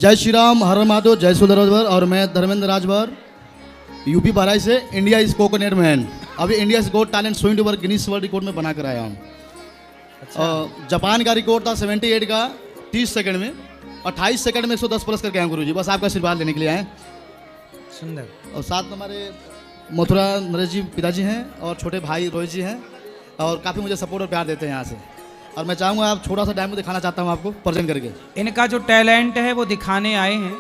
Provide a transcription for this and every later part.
जय श्री राम, हर महादेव, जय सुंदर राजभर। और मैं धर्मेंद्र राजभर, यूपी बाराई से। इंडिया इज कोकोनट मैन, अभी India is got talent showing over Guinness world record में बना कर आया हूँ। जापान का रिकॉर्ड था 78 का 30 सेकंड में, 28 सेकंड में 110 प्लस करके आए गुरुजी। बस आपका आशीर्वाद लेने के लिए आए। सुंदर। और साथ में हमारे मथुरा नरेश जी पिताजी हैं और छोटे भाई रोहित जी हैं, और काफ़ी मुझे सपोर्ट और प्यार देते हैं यहाँ से। और मैं चाहूँगा आप छोटा सा डेमो दिखाना चाहता हूँ आपको प्रेजेंट करके। इनका जो टैलेंट है वो दिखाने आए हैं,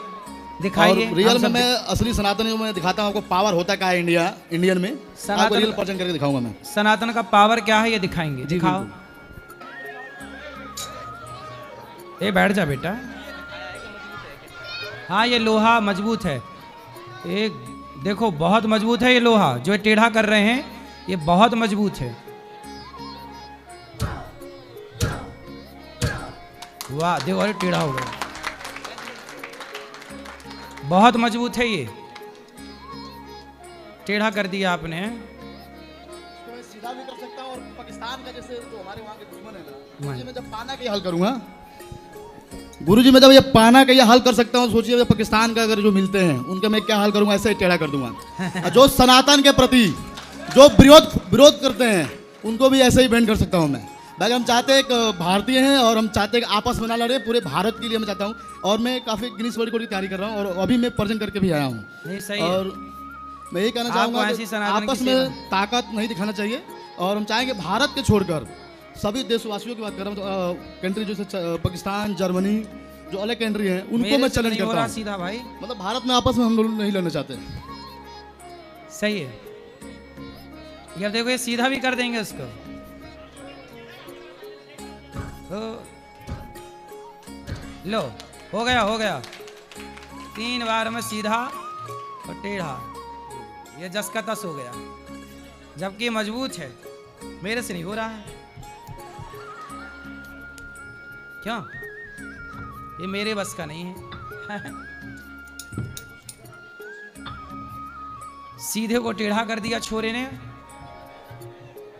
दिखाइए। और रियल में मैं असली सनातनी में दिखाता हूँ आपको पावर होता क्या है इंडियन में। आपको रियल प्रेजेंट करके दिखाऊंगा मैं। सनातन का पावर क्या है ये दिखाएंगे। दिखाओ। ए बैठ जा बेटा। हाँ ये लोहा मजबूत है। एक देखो बहुत मजबूत है ये लोहा, जो टेढ़ा कर रहे हैं ये बहुत मजबूत है। वाह देखो, अरे टेढ़ा हो गया। बहुत मजबूत है ये, टेढ़ा कर दिया आपने। इसको मैं सीधा भी कर सकता हूँ, और पाकिस्तान का जैसे जो हमारे वहाँ के दुश्मन है ना, मैं जब पाना का ये हल करूँगा गुरुजी, मैं जब ये पाना का ये हल कर सकता हूँ, सोचिए पाकिस्तान का अगर जो मिलते हैं उनका मैं क्या हल करूँगा, ऐसे ही टेढ़ा कर दूंगा। जो सनातन के प्रति जो विरोध करते हैं उनको भी ऐसे ही बैंड कर सकता हूँ मैं। बाकी हम चाहते हैं, एक भारतीय हैं और हम चाहते हैं कि आपस में ना लड़े, पूरे भारत के लिए मैं चाहता हूँ। और मैं काफ़ी गिनीज वर्ल्ड रिकॉर्ड की तैयारी कर रहा हूँ, और अभी मैं प्रेजेंट करके भी आया हूँ। और मैं यही कहना चाहूँगा कि आपस में ताकत नहीं दिखाना चाहिए। और हम चाहेंगे भारत के छोड़कर सभी देशवासियों की बात कर रहा हूँ, कंट्री जैसे पाकिस्तान, जर्मनी, जो अलग कंट्री हैं उनको मैं चैलेंज करता हूँ। सीधा भाई, मतलब भारत में आपस में हम लोग नहीं लड़ना चाहते। सही है। यार देखो ये सीधा भी कर देंगे उसको। लो हो गया 3 बार में सीधा और टेढ़ा, ये जस का तस हो गया। जबकि मजबूत है, मेरे से नहीं हो रहा है। क्यों? ये मेरे बस का नहीं है। सीधे को टेढ़ा कर दिया छोरे ने।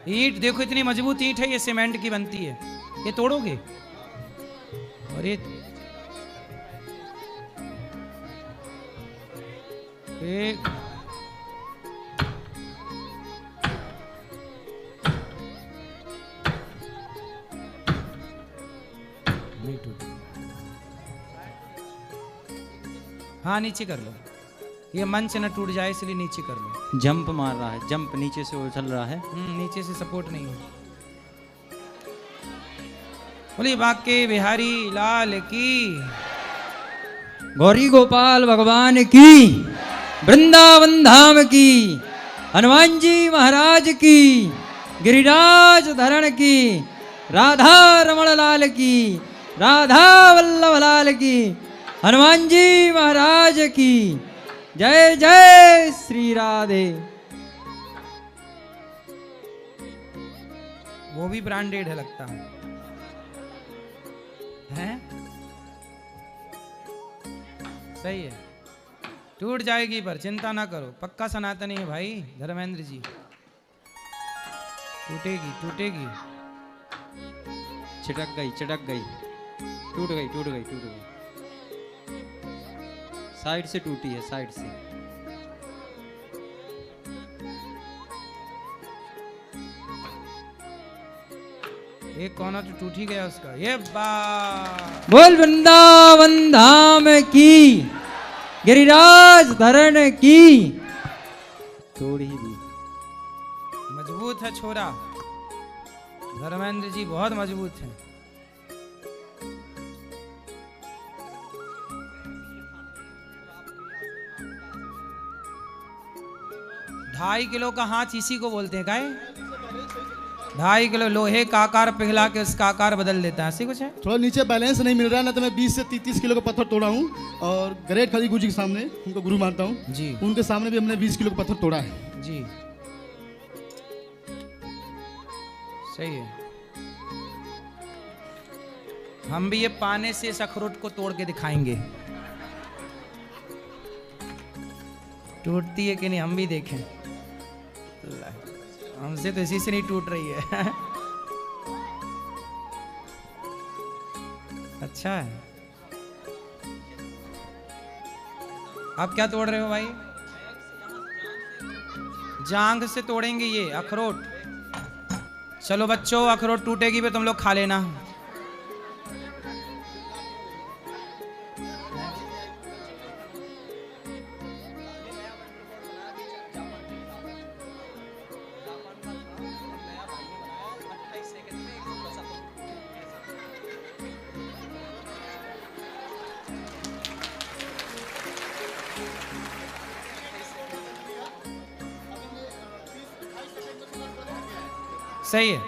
ईंट देखो, इतनी मजबूत ईंट है, ये सीमेंट की बनती है। ये तोड़ोगे? और ये एक नहीं टूटी। हाँ नीचे कर लो, ये मंच न टूट जाए इसलिए नीचे कर लो। जंप मार रहा है, जंप नीचे से उछल रहा है। नीचे से सपोर्ट नहीं है। बोलिए बाके बिहारी लाल की, गौरी गोपाल भगवान की, वृंदावन धाम की, हनुमान जी महाराज की, गिरिराज धरण की, राधा रमण लाल की, राधा वल्लभ लाल की, हनुमान जी महाराज की जय जय श्री राधे। वो भी ब्रांडेड है लगता है, हैं? सही है, टूट जाएगी पर चिंता ना करो, पक्का सनातनी है भाई धर्मेंद्र जी। टूटेगी। चिटक गई, टूट गई। साइड से टूटी है, साइड से। एक कोना तो टूट ही गया उसका। ये बोल वृंदावन धाम की, गिरिराज धरण की। तोड़ ही दी। मजबूत है छोरा, धर्मेंद्र जी बहुत मजबूत है। ढाई किलो का हाथ इसी को बोलते हैं, काय 2.5 किलो लोहे का आकार पिघला के उसका आकार बदल देता है, ऐसी कुछ है। थोड़ा नीचे बैलेंस नहीं मिल रहा है ना, तो मैं 20 से 30 किलो का पत्थर तोड़ा हूँ। और ग्रेट खली गुरु जी के सामने, उनको गुरु मानता हूँ जी, उनके सामने भी हमने 20 किलो का पत्थर तोड़ा है जी। सही है। हम भी ये पाने से इस अखरोट को तोड़ के दिखाएंगे, टूटती है कि नहीं हम भी देखें। हमसे तो इसी से नहीं टूट रही है। अच्छा है। आप क्या तोड़ रहे हो भाई? जांग से तोड़ेंगे ये अखरोट। चलो बच्चों, अखरोट टूटेगी भी तुम लोग खा लेना। सही है।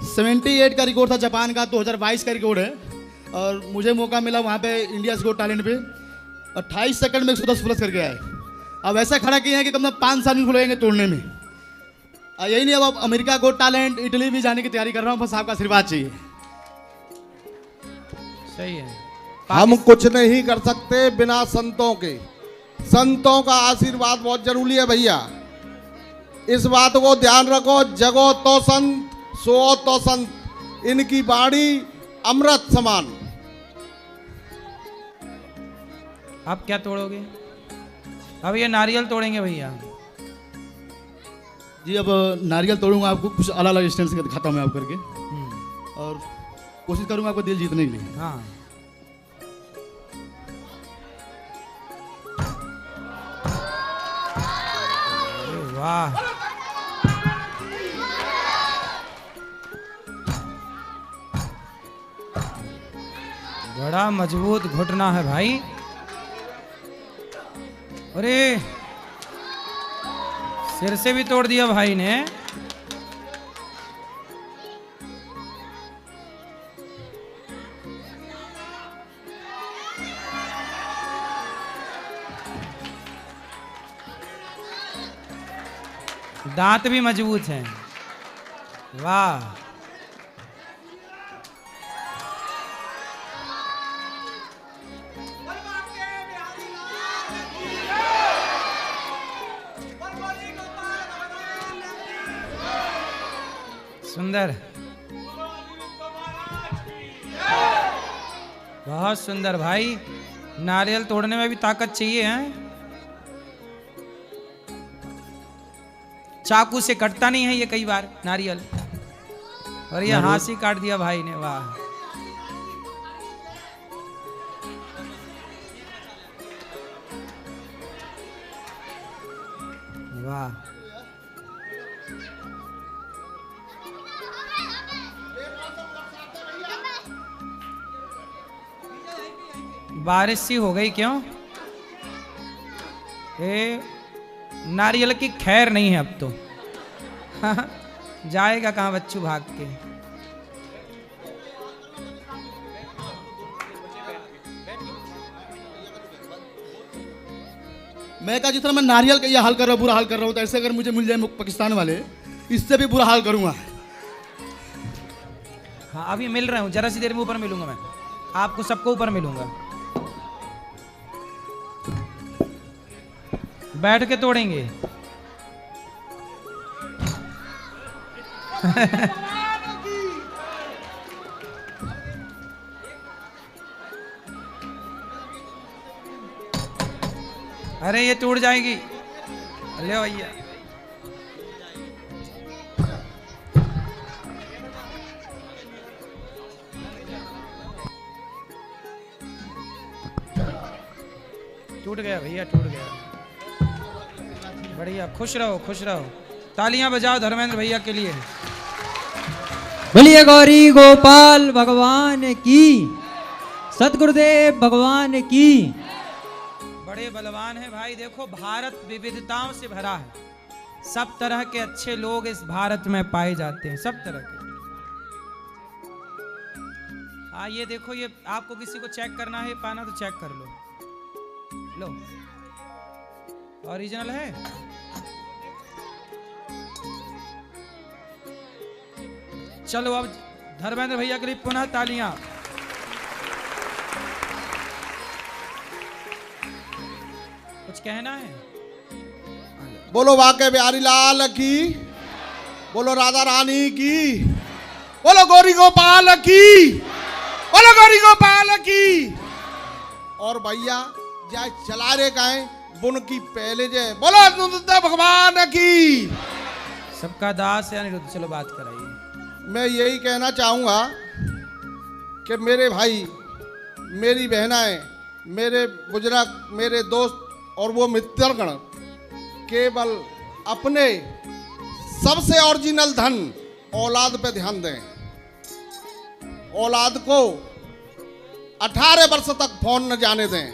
78 का रिकॉर्ड था जापान का, 2022 का रिकॉर्ड है। और मुझे मौका मिला वहाँ पे इंडिया गो टैलेंट पे 28 सेकंड में 110 प्लस करके आए। अब ऐसा खड़ा किए हैं कि कम से कम 5 साल में खुलेंगे तोड़ने में। यही नहीं, अब अमेरिका गो टैलेंट, इटली भी जाने की तैयारी कर रहा हूँ, बस आपका आशीर्वाद चाहिए। सही है। हम कुछ नहीं कर सकते बिना संतों के। संतों का आशीर्वाद बहुत जरूरी है भैया, इस बात को ध्यान रखो। जगो तो संत, सो तो संत। इनकी वाणी अमृत समान। आप क्या तोड़ोगे? अब ये नारियल तोड़ेंगे भैया। जी अब नारियल तोड़ूंगा, आपको कुछ अलग अलग स्टैंड से दिखाता हूँ मैं आप करके, और कोशिश करूंगा आपको दिल जीतने के लिए। हाँ वाह, बड़ा मजबूत घुटना है भाई। अरे सिर से भी तोड़ दिया भाई ने। दांत भी मजबूत हैं। वाह, सुंदर, बहुत सुंदर भाई। नारियल तोड़ने में भी ताकत चाहिए है। चाकू से कटता नहीं है ये कई बार नारियल, और ये हाथ से काट दिया भाई ने। वाह, वाह, बारिश सी हो गई क्यों? नारियल की खैर नहीं है अब तो। जाएगा कहाँ बच्चू भाग के। मैं कहा जितना मैं नारियल का ये हाल कर रहा हूँ, बुरा हाल कर रहा हूँ, तो ऐसे अगर मुझे मिल जाए पाकिस्तान वाले, इससे भी बुरा हाल करूंगा। हाँ अभी मिल रहे हूँ, जरा सी देर में ऊपर मिलूंगा मैं आपको, सबको ऊपर मिलूंगा। बैठ के तोड़ेंगे। अरे ये टूट जाएगी। ले भैया, टूट गया भैया, टूट गया। बढ़िया, खुश रहो, खुश रहो। तालियां बजाओ धर्मेंद्र भैया के लिए। बोलिए गौरी गोपाल भगवान की, सतगुरुदेव भगवान की। बड़े बलवान है भाई। देखो भारत विविधताओं से भरा है, सब तरह के अच्छे लोग इस भारत में पाए जाते हैं, सब तरह के। हाँ ये देखो, ये आपको किसी को चेक करना है पाना तो चेक कर लो। लो, ओरिजिनल है। चलो अब धर्मेंद्र भैया के लिए पुनः तालियां। कुछ कहना है? बोलो वाके बिहारी लाल की, बोलो राधा रानी की, बोलो गौरी गोपाल की, बोलो गौरी गोपाल की। और भैया जय चला रे गाय बुन की पहले जय बोलो अनिरुद्ध भगवान की। सबका दास है अनिरुद्ध, चलो बात कराइए। मैं यही कहना चाहूँगा कि मेरे भाई, मेरी बहनाएं, मेरे बुजुर्ग, मेरे दोस्त और वो मित्रगण केवल अपने सबसे ओरिजिनल धन औलाद पे ध्यान दें। औलाद को 18 वर्ष तक फोन न जाने दें।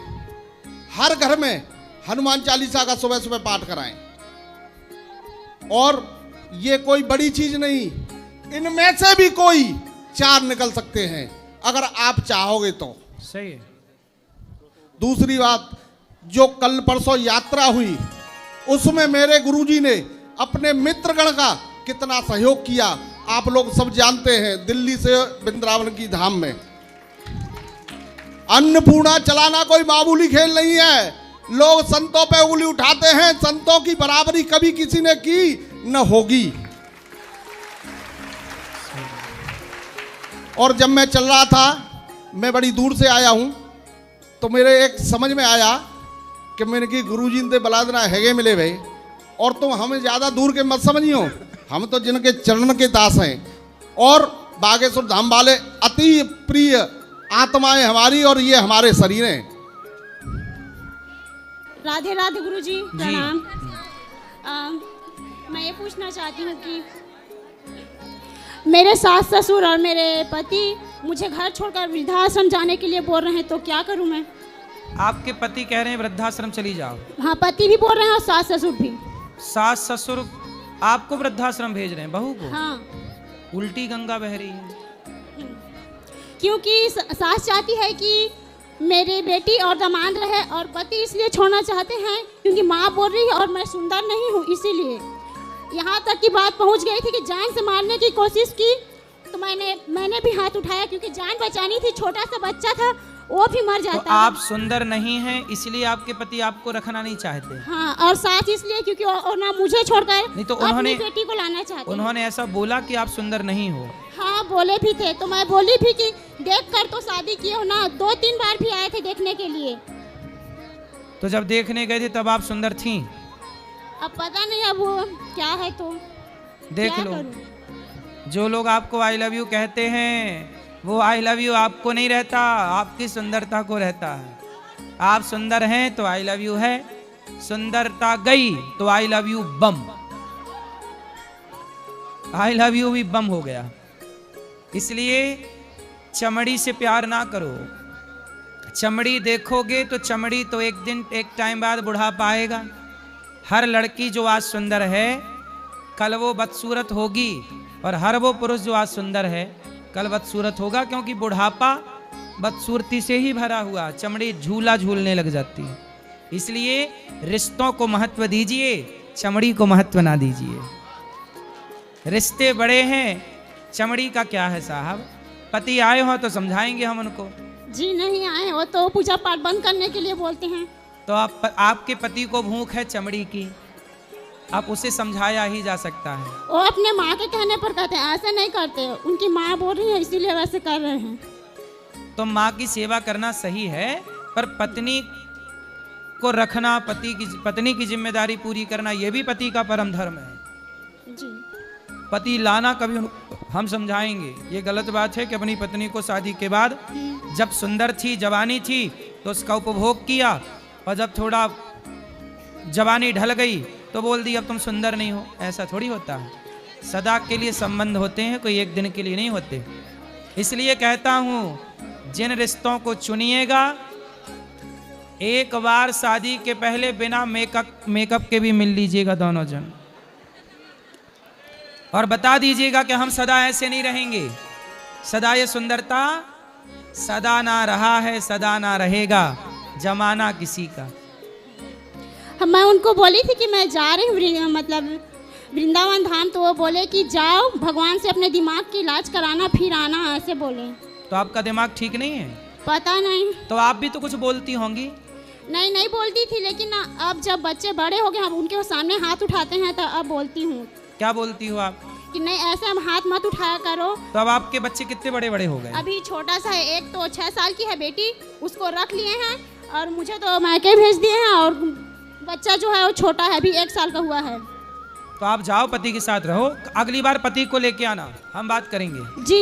हर घर में हनुमान चालीसा का सुबह सुबह पाठ कराएं। और ये कोई बड़ी चीज नहीं, इनमें से भी कोई 4 निकल सकते हैं अगर आप चाहोगे तो। सही है। दूसरी बात, जो कल परसों यात्रा हुई उसमें मेरे गुरुजी ने अपने मित्रगण का कितना सहयोग किया आप लोग सब जानते हैं। दिल्ली से वृंदावन की धाम में अन्नपूर्णा चलाना कोई मामूली खेल नहीं है। लोग संतों पे उंगली उठाते हैं, संतों की बराबरी कभी किसी ने की न होगी। और जब मैं चल रहा था, मैं बड़ी दूर से आया हूं, तो मेरे एक समझ में आया कि मैंने कि गुरुजी ने बलादना हैगे मिले भाई, और तुम हमें ज़्यादा दूर के मत समझियो, हम तो जिनके चरण के दास हैं और बागेश्वर धाम वाले अति प्रिय आत्माएं हमारी, और ये हमारे शरीर हैं। राधे राधे गुरुजी, प्रणाम। मैं ये पूछना चाहती हूँ कि मेरे सास ससुर और मेरे पति मुझे घर छोड़कर वृद्धाश्रम जाने के लिए बोल रहे हैं, तो क्या करूँ मैं? आपके पति कह रहे हैं वृद्धाश्रम चली जाओ? हाँ, पति भी बोल रहे हैं और सास ससुर भी। सास ससुर आपको वृद्धाश्रम भेज रहे हैं, बहू को? हाँ। उल्टी गंगा बह रही है। क्योंकि सास चाहती है कि मेरी बेटी और दामाद रहे, और पति इसलिए छोड़ना चाहते हैं क्योंकि माँ बोल रही है और मैं सुंदर नहीं हूँ, इसीलिए। यहाँ तक की बात पहुँच गई थी कि जान से मारने की कोशिश की, तो मैंने भी हाथ उठाया क्योंकि जान बचानी थी। छोटा सा बच्चा था, वो भी मर जाता। तो आप सुंदर नहीं हैं इसलिए आपके पति आपको रखना नहीं चाहते? हाँ, और साथ इसलिए क्योंकि और ना मुझे छोड़कर नहीं तो अपनी बेटी को लाना चाहते। उन्होंने ऐसा बोला कि आप सुंदर नहीं हो? हाँ, बोले भी थे। तो मैं बोली भी कि देख कर तो शादी किए हो ना। 2-3 बार भी आए थे देखने के लिए। तो जब देखने गए थे तब आप सुंदर थी? अब पता नहीं अब वो क्या है, तो देख क्या लो, करूं? जो लोग आपको आई लव यू कहते हैं वो आई लव यू आपको नहीं रहता, आपकी सुंदरता को रहता है। आप सुंदर हैं तो आई लव यू है, सुंदरता गई तो I love you bomb. I love you भी बम हो गया। इसलिए चमड़ी से प्यार ना करो। चमड़ी देखोगे तो चमड़ी तो एक दिन एक टाइम बाद बुढ़ापा आएगा। हर लड़की जो आज सुंदर है कल वो बदसूरत होगी, और हर वो पुरुष जो आज सुंदर है कल बदसूरत होगा, क्योंकि बुढ़ापा बदसूरती से ही भरा हुआ। चमड़ी झूला झूलने लग जाती है। इसलिए रिश्तों को महत्व दीजिए, चमड़ी को महत्व ना दीजिए। रिश्ते बड़े हैं, चमड़ी का क्या है साहब? पति आए हो तो समझाएंगे हम उनको। जी नहीं आए, वो तो पूजा पाठ बंद करने के लिए बोलते हैं। तो आपके पति को भूख है चमड़ी की, आप उसे समझाया ही जा सकता है। वो अपने माँ के कहने पर कहते हैं, ऐसे नहीं करते। उनकी माँ बोल रही है इसीलिए वैसे कर रहे हैं। तो माँ की सेवा करना सही है, पर पत्नी को रखना, पत्नी की जिम्मेदारी पूरी करना, यह भी पति का परम धर्म है। जी। पति लाना कभी हम समझाएंगे। ये गलत बात है कि अपनी पत्नी को शादी के बाद जब सुंदर थी, जवानी थी तो उसका उपभोग किया, और जब थोड़ा जवानी ढल गई तो बोल दी अब तुम सुंदर नहीं हो। ऐसा थोड़ी होता है। सदा के लिए संबंध होते हैं, कोई एक दिन के लिए नहीं होते। इसलिए कहता हूं, जिन रिश्तों को चुनिएगा एक बार शादी के पहले बिना मेकअप के भी मिल लीजिएगा दोनों जन, और बता दीजिएगा कि हम सदा ऐसे नहीं रहेंगे। सदा ये सुंदरता सदा ना रहा है, सदा ना रहेगा, जमाना किसी का। मैं उनको बोली थी कि मैं जा रही हूँ मतलब वृंदावन धाम, तो वो बोले कि जाओ भगवान से अपने दिमाग की इलाज कराना फिर आना, ऐसे बोले। तो आपका दिमाग ठीक नहीं है? पता नहीं। तो आप भी तो कुछ बोलती होंगी? नहीं बोलती थी, लेकिन अब जब बच्चे बड़े हो गए हम उनके सामने हाथ उठाते हैं तो अब बोलती हूँ। क्या बोलती हो आप? कि नहीं ऐसे हम हाथ मत उठाया करो। तो अब आपके बच्चे कितने बड़े बड़े हो गए? अभी छोटा सा है, एक तो 6 साल की है बेटी, उसको रख लिए हैं, और मुझे तो मायके भेज दिए हैं और बच्चा जो है वो छोटा है, अभी 1 साल का हुआ है। तो आप जाओ, पति के साथ रहो, अगली बार पति को लेके आना, हम बात करेंगे। जी